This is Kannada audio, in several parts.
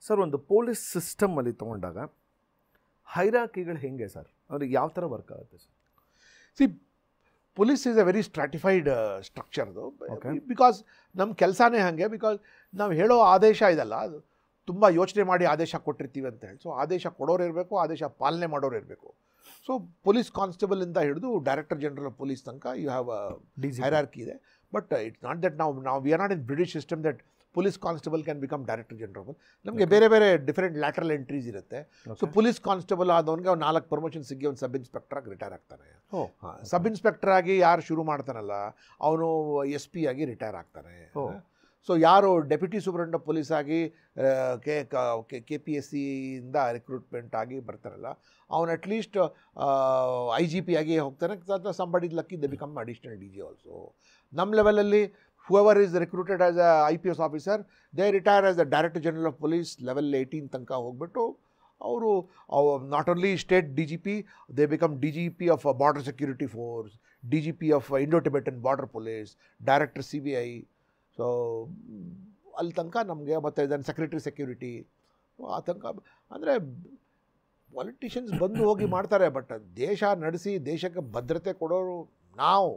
ಸರ್ ಒಂದು ಪೊಲೀಸ್ ಸಿಸ್ಟಮಲ್ಲಿ ತೊಗೊಂಡಾಗ ಹೈರಾಕಿಗಳು ಹೆಂಗೆ ಸರ್ ಅವ್ರಿಗೆ ಯಾವ ಥರ ವರ್ಕ್ ಆಗುತ್ತೆ sir? See police is a very stratified ಸ್ಟ್ರಕ್ಚರ್ದು. ಬಿಕಾಸ್ ನಮ್ಮ ಕೆಲಸನೇ ಹಾಗೆ. ಬಿಕಾಸ್ ನಾವು ಹೇಳೋ ಆದೇಶ ಇದಲ್ಲ, ಅದು ತುಂಬ ಯೋಚನೆ ಮಾಡಿ ಆದೇಶ ಕೊಟ್ಟಿರ್ತೀವಿ ಅಂತ ಹೇಳಿ. ಸೊ ಆದೇಶ ಕೊಡೋರು ಇರಬೇಕು, ಆದೇಶ ಪಾಲನೆ ಮಾಡೋರು ಇರಬೇಕು. ಸೊ ಪೊಲೀಸ್ ಕಾನ್ಸ್ಟೇಬಲಿಂದ ಹಿಡಿದು ಡೈರೆಕ್ಟರ್ ಜನರಲ್ ಆಫ್ ಪೊಲೀಸ್ ತನಕ ಯು ಹ್ಯಾವ್ ಹೈರಾರ್ಕಿ ಇದೆ. ಬಟ್ ಇಟ್ಸ್ ನಾಟ್ ದಟ್ ನಾವು we are not in British system that police constable can become director general. ನಮಗೆ ಬೇರೆ ಬೇರೆ ಡಿಫರೆಂಟ್ ಲ್ಯಾಟ್ರಲ್ ಎಂಟ್ರೀಸ್ ಇರುತ್ತೆ. ಸೊ ಪೊಲೀಸ್ ಕಾನ್ಸ್ಟೇಬಲ್ ಆದವನಿಗೆ ಅವ್ನು 4 ಪ್ರಮೋಷನ್ ಸಿಗಿ ಒಂದು ಸಬ್ ಇನ್ಸ್ಪೆಕ್ಟರ್ ಆಗಿ ರಿಟೈರ್ ಆಗ್ತಾನೆ. ಸಬ್ ಇನ್ಸ್ಪೆಕ್ಟರ್ ಆಗಿ ಯಾರು ಶುರು ಮಾಡ್ತಾನಲ್ಲ ಅವನು SP ಆಗಿ ರಿಟೈರ್ ಆಗ್ತಾನೆ. ಸೊ ಯಾರು ಡೆಪ್ಯೂಟಿ ಸೂಪರಿಂಟೆಂಡೆಂಟ್ ಆಫ್ ಪೊಲೀಸ್ ಆಗಿ KPSC ಇಂದ ರಿಕ್ರೂಟ್ಮೆಂಟ್ ಆಗಿ ಬರ್ತಾರಲ್ಲ ಅವನು ಅಟ್ಲೀಸ್ಟ್ IGP ಆಗಿ ಹೋಗ್ತಾನೆ. ಸಂಬಡಿ ಲಕ್ಕಿ ದೆ ಬಿಕಮ್ ಅಡಿಷನಲ್ DG ಆಲ್ಸೋ. ನಮ್ಮ ಲೆವೆಲಲ್ಲಿ whoever is recruited as a IPS officer, they retire as the Director General of Police level 18 ತನಕ ಹೋಗ್ಬಿಟ್ಟು ಅವರು not only state DGP, they become DGP of Border Security Force, DGP of Indo-Tibetan Border Police, Director CBI. So ಅಲ್ಲಿ ತನಕ ನಮಗೆ ಮತ್ತು ಇದನ್ನು ಸೆಕ್ರೆಟರಿ ಸೆಕ್ಯೂರಿಟಿ ಆ ತನಕ. ಅಂದರೆ ಪಾಲಿಟಿಷಿಯನ್ಸ್ ಬಂದು ಹೋಗಿ ಮಾಡ್ತಾರೆ, ಬಟ್ ದೇಶ ನಡೆಸಿ ದೇಶಕ್ಕೆ ಭದ್ರತೆ ಕೊಡೋರು ನಾವು.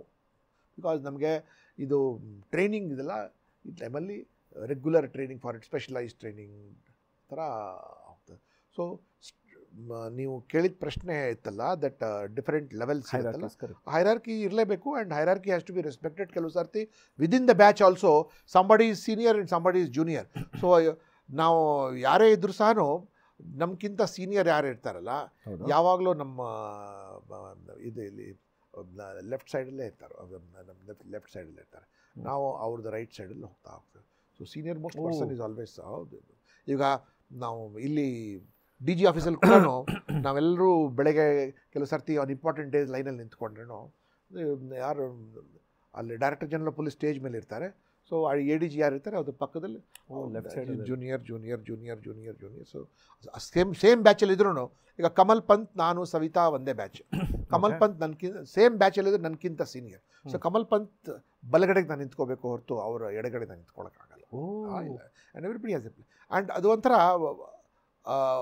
ಬಿಕಾಸ್ ನಮಗೆ ಇದು ಟ್ರೈನಿಂಗ್ ಇದೆಲ್ಲ ಈ ಟೈಮಲ್ಲಿ regular training for it, specialise training ಥರ ಹೋಗ್ತದೆ. ಸೊ ನೀವು ಕೇಳಿದ ಪ್ರಶ್ನೆ ಇತ್ತಲ್ಲ, ದಟ್ ಡಿಫರೆಂಟ್ ಲೆವೆಲ್ಸ್ ಇರುತ್ತಲ್ಲ, ಹೈರಾರ್ಕಿ ಇರಲೇಬೇಕು. And hierarchy has to be respected. ಕೆಲವು ಸರ್ತಿ within the batch also somebody is senior and somebody is junior. So ನಾವು ಯಾರೇ ಇದ್ರೂ ಸಹ ನಮ್ಗಿಂತ ಸೀನಿಯರ್ ಯಾರು ಇರ್ತಾರಲ್ಲ ಯಾವಾಗಲೂ ನಮ್ಮ ಇದು ಇಲ್ಲಿ ಲೆಫ್ಟ್ ಸೈಡಲ್ಲೇ ಇರ್ತಾರೆ, ನಮ್ಮ ಲೆಫ್ಟ್ ಸೈಡಲ್ಲೇ ಇರ್ತಾರೆ. ನಾವು ಅವ್ರದ್ದು ರೈಟ್ ಸೈಡಲ್ಲಿ ಹೋಗ್ತೇವೆ. So senior most person is always. ಹೌದು, ಈಗ ನಾವು ಇಲ್ಲಿ DG ಆಫೀಸಲ್ಲಿ ಕೂಡ ನಾವೆಲ್ಲರೂ ಬೆಳಗ್ಗೆ ಕೆಲವು ಸರ್ತಿ ಒಂದು ಇಂಪಾರ್ಟೆಂಟ್ ಡೇಸ್ ಲೈನಲ್ಲಿ ನಿಂತ್ಕೊಂಡ್ರೇನೋ ಯಾರು ಅಲ್ಲಿ ಡೈರೆಕ್ಟರ್ ಜನರಲ್ ಪೊಲೀಸ್ ಸ್ಟೇಜ್ ಮೇಲೆ ಇರ್ತಾರೆ. ಸೊ ADG ಯಾರು ಇರ್ತಾರೆ ಅದ್ರ ಪಕ್ಕದಲ್ಲಿ left side junior. So same ಬ್ಯಾಚಲ್ಲಿ ಇದ್ರೂ ಈಗ ಕಮಲ್ ಪಂತ್ ನಾನು ಸವಿತಾ ಒಂದೇ ಬ್ಯಾಚ್. ಕಮಲ್ ಪಂತ್ ನನ್ಕಿಂತ ಸೇಮ್ ಬ್ಯಾಚಲ್ಲಿದ್ರೆ ನನಗಿಂತ ಸೀನಿಯರ್. ಸೊ ಕಮಲ್ ಪಂತ್ ಬಲಗಡೆಗೆ ನಾನು ನಿಂತ್ಕೋಬೇಕು ಹೊರತು ಅವರ ಎಡಗಡೆ ನಾನು ನಿಂತ್ಕೊಳ್ಳೋಕ್ಕಾಗಲ್ಲ. And everybody has a play. And ಅದು ಒಂಥರ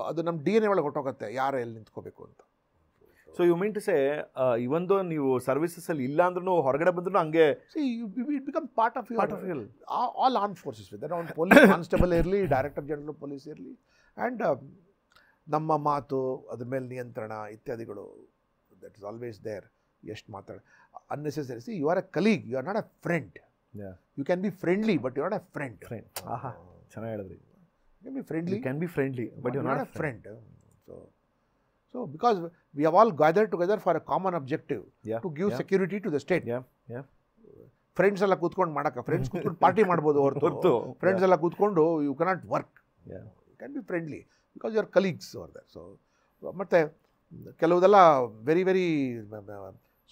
ಅದು ನಮ್ಮ DNA ಒಳಗೆ ಹೊಟ್ಟೋಗುತ್ತೆ ಯಾರು ಎಲ್ಲಿ ನಿಂತ್ಕೋಬೇಕು ಅಂತ. So you mean to say ಇವೊಂದು ನೀವು ಸರ್ವಿಸಸಲ್ಲಿ ಇಲ್ಲ ಅಂದ್ರೂ ಹೊರಗಡೆ ಬಂದ್ರೂ ಹಂಗೆ it become part of all arm forces with that. Police constable ಇರಲಿ, ಡೈರೆಕ್ಟರ್ ಜನರಲ್ ಆಫ್ ಪೊಲೀಸ್ ಇರಲಿ, ಆ್ಯಂಡ್ ನಮ್ಮ ಮಾತು ಅದ್ರ ಮೇಲೆ ನಿಯಂತ್ರಣ ಇತ್ಯಾದಿಗಳು ದಟ್ ಇಸ್ ಆಲ್ವೇಸ್ ದೇರ್. ಎಷ್ಟು ಮಾತಾಡ unnecessary. See you are a colleague, you are not a friend. You can be friendly but you are not a friend. ಆಹಾ, ಚೆನ್ನಾಗಿ ಹೇಳಿದ್ರಿ. Can be friendly. You can be friendly, but you're not a friend. So because we have all gathered together for a common objective, to give security to the state. Friends ಎಲ್ಲ ಕೂತ್ಕೊಂಡು ಮಾಡಕ್ಕೆ, ಫ್ರೆಂಡ್ಸ್ ಕೂತ್ಕೊಂಡು ಪಾರ್ಟಿ ಮಾಡ್ಬೋದು ಹೊರತು ಫ್ರೆಂಡ್ಸ್ ಎಲ್ಲ ಕೂತ್ಕೊಂಡು you cannot work. You can be friendly because you are colleagues are there. So ಮತ್ತು ಕೆಲವುದೆಲ್ಲ ವೆರಿ ವೆರಿ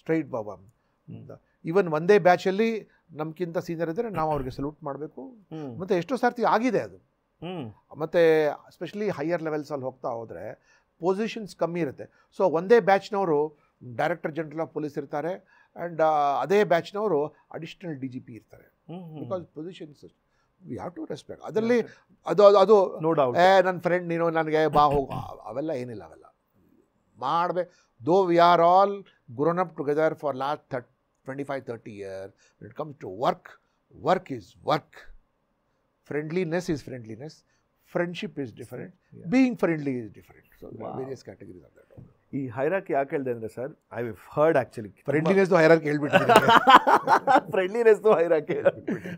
ಸ್ಟ್ರೈಟ್ ಬಾಬಾ. ಈವನ್ ಒಂದೇ ಬ್ಯಾಚಲ್ಲಿ ನಮ್ಗಿಂತ ಸೀನಿಯರ್ ಇದ್ದರೆ ನಾವು ಅವ್ರಿಗೆ ಸಲ್ಯೂಟ್ ಮಾಡಬೇಕು. ಮತ್ತು ಎಷ್ಟೋ ಸರ್ತಿ ಆಗಿದೆ ಅದು. ಮತ್ತು ಎಸ್ಪೆಷಲಿ ಹೈಯರ್ ಲೆವೆಲ್ಸಲ್ಲಿ ಹೋಗ್ತಾ ಹೋದರೆ ಪೊಸಿಷನ್ಸ್ ಕಮ್ಮಿ ಇರುತ್ತೆ. ಸೊ ಒಂದೇ ಬ್ಯಾಚ್ನವರು ಡೈರೆಕ್ಟರ್ ಜನರಲ್ ಆಫ್ ಪೊಲೀಸ್ ಇರ್ತಾರೆ, ಆ್ಯಂಡ್ ಅದೇ ಬ್ಯಾಚ್ನವರು ಅಡಿಷನಲ್ DGP ಇರ್ತಾರೆ. Because positions we have to respect. ಅದರಲ್ಲಿ ಅದು ನೋ ಡೌಟ್ ನನ್ನ ಫ್ರೆಂಡ್ ನೀನು ನನಗೆ ಬಾ ಹೋಗು ಅವೆಲ್ಲ ಏನಿಲ್ಲ. ಅವೆಲ್ಲ ಮಾಡಬೇಕು. Though we are all grown up together for last 25-30 years. When it comes to work, work is work. Friendliness is friendliness. Friendship is different. Being friendly is different. So there are various categories of that. ಈ ಹೈರಾರ್ಕಿ ಯಾಕೆ ಹೇಳಿದೆ ಅಂದರೆ sir, I have heard actually friendliness hierarchy ಹೇಳ್ಬಿಟ್ಟಿದ್ದೀನಿ. ಫ್ರೆಂಡ್ಲಿನೆಸ್ದು ಹೈರಾರ್ಕಿ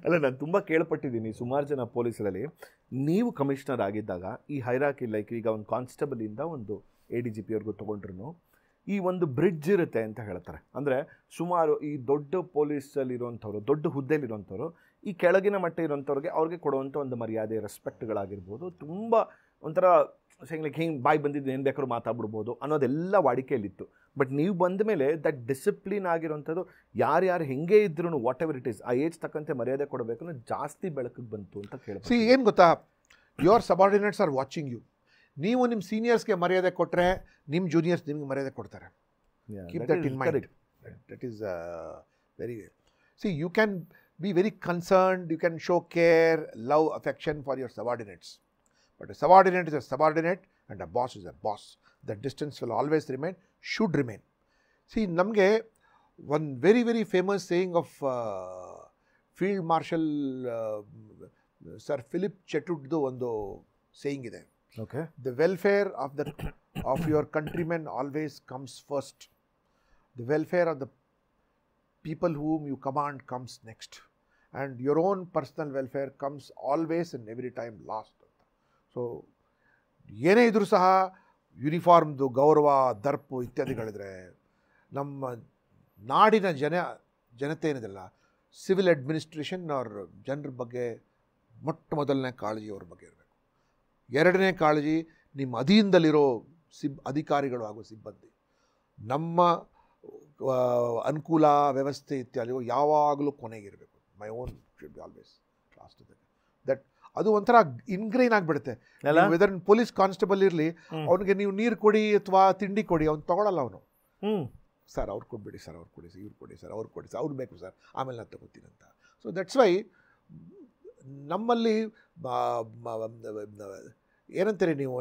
ಅಲ್ಲ, ನಾನು ತುಂಬ ಕೇಳ್ಪಟ್ಟಿದ್ದೀನಿ ಸುಮಾರು ಜನ ಪೊಲೀಸರಲ್ಲಿ. ನೀವು ಕಮಿಷನರ್ ಆಗಿದ್ದಾಗ ಈ ಹೈರಾರ್ಕಿ ಲೈಕ್ ಈಗ ಒಂದು ಕಾನ್ಸ್ಟೇಬಲಿಂದ ಒಂದು ADGP ತೊಗೊಂಡ್ರು ಈ ಒಂದು ಬ್ರಿಡ್ಜ್ ಇರುತ್ತೆ ಅಂತ ಹೇಳ್ತಾರೆ. ಅಂದರೆ ಸುಮಾರು ಈ ದೊಡ್ಡ ಪೊಲೀಸಲ್ಲಿರುವಂಥವ್ರು, ದೊಡ್ಡ ಹುದ್ದೆಯಲ್ಲಿರುವಂಥವ್ರು ಈ ಕೆಳಗಿನ ಮಟ್ಟ ಇರೋಂಥವ್ರಿಗೆ ಅವ್ರಿಗೆ ಕೊಡುವಂಥ ಒಂದು ಮರ್ಯಾದೆ, ರೆಸ್ಪೆಕ್ಟ್ಗಳಾಗಿರ್ಬೋದು, ತುಂಬ ಒಂಥರ ಲೈಕ್ ಹಿಂಗೆ ಬಾಯಿ ಬಂದಿದ್ದು ಏನು ಬೇಕಾದ್ರೂ ಮಾತಾಡ್ಬಿಡ್ಬೋದು ಅನ್ನೋದೆಲ್ಲ ವಾಡಿಕೆಯಲ್ಲಿತ್ತು. ಬಟ್ ನೀವು ಬಂದ ಮೇಲೆ ದಟ್ ಡಿಸಿಪ್ಲಿನ್ ಆಗಿರೋಂಥದ್ದು ಯಾರ್ಯಾರು ಹೆಂಗೆ ಇದ್ರೂ ವಾಟ್ ಎವರ್ ಇಟ್ ಈಸ್ ಆ ಏಜ್ ತಕ್ಕಂತೆ ಮರ್ಯಾದೆ ಕೊಡಬೇಕು ಅನ್ನೋ ಜಾಸ್ತಿ ಬೆಳಕಿಗೆ ಬಂತು ಅಂತ ಕೇಳ್ಬೋದು. ಸಿ ಏನು ಗೊತ್ತಾ, your subordinates are watching you. ನೀವು ನಿಮ್ಮ ಸೀನಿಯರ್ಸ್ಗೆ ಮರ್ಯಾದೆ ಕೊಟ್ಟರೆ ನಿಮ್ಮ ಜೂನಿಯರ್ಸ್ ನಿಮಗೆ ಮರ್ಯಾದೆ ಕೊಡ್ತಾರೆ. Keep that in mind. That is very see you can be very concerned, you can show care, love, affection for your subordinates. But a subordinate is a subordinate and a boss is a boss. The distance will always remain, should remain. See, namge one very, very famous saying of Field Marshal Sir Philip Chetwood's one saying ide. Okay. The welfare of your countrymen always comes first. The welfare of the people whom you command comes next. And your own personal welfare comes always and every time last. So, ಏನೇ ಇದ್ರೂ ಸಹ ಯೂನಿಫಾರ್ಮ್ದು ಗೌರವ, ದರ್ಪು ಇತ್ಯಾದಿಗಳಿದ್ರೆ ನಮ್ಮ ನಾಡಿನ ಜನತೆ ಏನಿದೆಲ್ಲ ಸಿವಿಲ್ ಅಡ್ಮಿನಿಸ್ಟ್ರೇಷನ್ ಅವ್ರ ಜನರ ಬಗ್ಗೆ ಮೊದಲನೇ ಕಾಳಜಿ ಅವ್ರ ಬಗ್ಗೆ ಇರಬೇಕು. ಎರಡನೇ ಕಾಳಜಿ ನಿಮ್ಮ ಅಧೀನದಲ್ಲಿರೋ ಅಧಿಕಾರಿಗಳು ಹಾಗೂ ಸಿಬ್ಬಂದಿ. ನಮ್ಮ ಅನುಕೂಲ ವ್ಯವಸ್ಥೆ ಇತ್ಯಾದಿಗಳು ಯಾವಾಗಲೂ ಕೊನೆಗಿರಬೇಕು. My own should be always last. That ಅದು ಒಂಥರ ಇನ್ಗ್ರೈನ್ ಆಗಿಬಿಡುತ್ತೆ. ವೆದರ್ ಪೊಲೀಸ್ ಕಾನ್ಸ್ಟೇಬಲ್ ಇರಲಿ, ಅವನಿಗೆ ನೀವು ನೀರು ಕೊಡಿ ಅಥವಾ ತಿಂಡಿ ಕೊಡಿ, ಅವ್ನು ತೊಗೊಳಲ್ಲ. ಅವನು ಸರ್ ಅವ್ರು ಕೊಟ್ಬಿಡಿ ಸರ್, ಅವ್ರು ಕೊಡಿ ಸರ್, ಇವ್ರು ಕೊಡಿ ಸರ್, ಅವ್ರು ಕೊಡಿ ಸರ್, ಅವ್ರು ಬೇಕು ಸರ್, ಆಮೇಲೆ ನಾನು ತಗೋತೀನಿ ಅಂತ. ಸೊ ದಟ್ಸ್ ವೈ ನಮ್ಮಲ್ಲಿ ಏನಂತೀರಿ ನೀವು,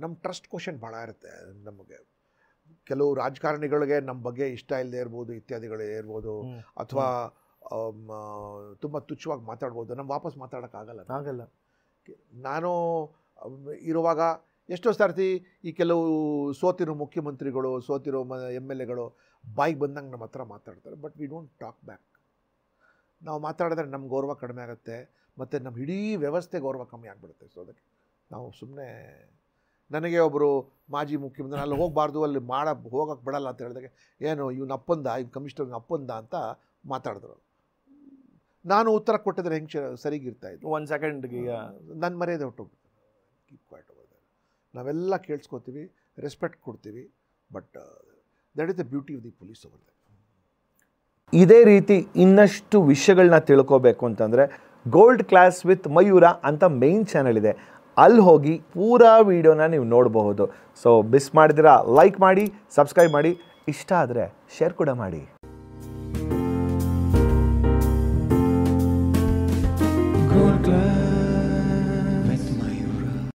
ನಮ್ಮ ಟ್ರಸ್ಟ್ ಕ್ವಶನ್ ಭಾಳ ಇರುತ್ತೆ. ನಮಗೆ ಕೆಲವು ರಾಜಕಾರಣಿಗಳಿಗೆ ನಮ್ಮ ಬಗ್ಗೆ ಇಷ್ಟ ಇಲ್ಲದೆ ಇರ್ಬೋದು, ಇತ್ಯಾದಿಗಳೇ ಇರ್ಬೋದು, ಅಥವಾ ತುಂಬ ತುಚ್ಛವಾಗಿ ಮಾತಾಡ್ಬೋದು. ನಮ್ಮ ವಾಪಸ್ ಮಾತಾಡೋಕ್ಕಾಗಲ್ಲ. ನಾನು ಇರುವಾಗ ಎಷ್ಟೋ ಸರ್ತಿ ಈ ಕೆಲವು ಸೋತಿರೋ ಮುಖ್ಯಮಂತ್ರಿಗಳು, ಸೋತಿರೋ MLAಗಳು ಬಾಯಿಗೆ ಬಂದಂಗೆ ನಮ್ಮ ಹತ್ರ ಮಾತಾಡ್ತಾರೆ. But we don't talk back. ನಾವು ಮಾತಾಡಿದ್ರೆ ನಮ್ಮ ಗೌರವ ಕಡಿಮೆ ಆಗುತ್ತೆ, ಮತ್ತು ನಮ್ಮ ಇಡೀ ವ್ಯವಸ್ಥೆ ಗೌರವ ಕಮ್ಮಿ ಆಗಿಬಿಡುತ್ತೆ. ಸೊ ಅದಕ್ಕೆ ನಾವು ಸುಮ್ಮನೆ, ನನಗೆ ಒಬ್ಬರು ಮಾಜಿ ಮುಖ್ಯಮಂತ್ರಿ ಅಲ್ಲಿ ಹೋಗಬಾರ್ದು, ಅಲ್ಲಿ ಹೋಗೋಕ್ಕೆ ಬಿಡಲ್ಲ ಅಂತ ಹೇಳಿದಾಗ, ಏನು ಇವನು ಅಪ್ಪಂದ, ಇವ್ನು ಕಮಿಷನರ್ ಅಪ್ಪಂದ ಅಂತ ಮಾತಾಡಿದ್ರು. ನಾನು ಉತ್ತರ ಕೊಟ್ಟಿದ್ರೆ ಹೆಂಗೆ ಸರಿಗಿರ್ತಾಯಿದ್ದು. 1 ಸೆಕೆಂಡ್ಗೆ ನನ್ನ ಮರ್ಯಾದೆ ಹೊಟ್ಟೋಗ್ಬಿಡ್ತಾರೆ. Keep quiet over there. ನಾವೆಲ್ಲ ಕೇಳಿಸ್ಕೊತೀವಿ, ರೆಸ್ಪೆಕ್ಟ್ ಕೊಡ್ತೀವಿ. But that is the beauty of the police over there. ಇದೇ ರೀತಿ ಇನ್ನಷ್ಟು ವಿಷಯಗಳನ್ನ ತಿಳ್ಕೋಬೇಕು ಅಂತಂದರೆ ಗೋಲ್ಡ್ ಕ್ಲಾಸ್ ವಿತ್ ಮಯೂರ ಅಂತ ಮೇನ್ ಚಾನಲ್ ಇದೆ. ಅಲ್ಲಿ ಹೋಗಿ ಪೂರಾ ವೀಡಿಯೋನ ನೀವು ನೋಡಬಹುದು. ಸೊ ಮಿಸ್ ಮಾಡಿದಿರಾ ಲೈಕ್ ಮಾಡಿ, ಸಬ್ಸ್ಕ್ರೈಬ್ ಮಾಡಿ, ಇಷ್ಟ ಆದರೆ ಶೇರ್ ಕೂಡ ಮಾಡಿ.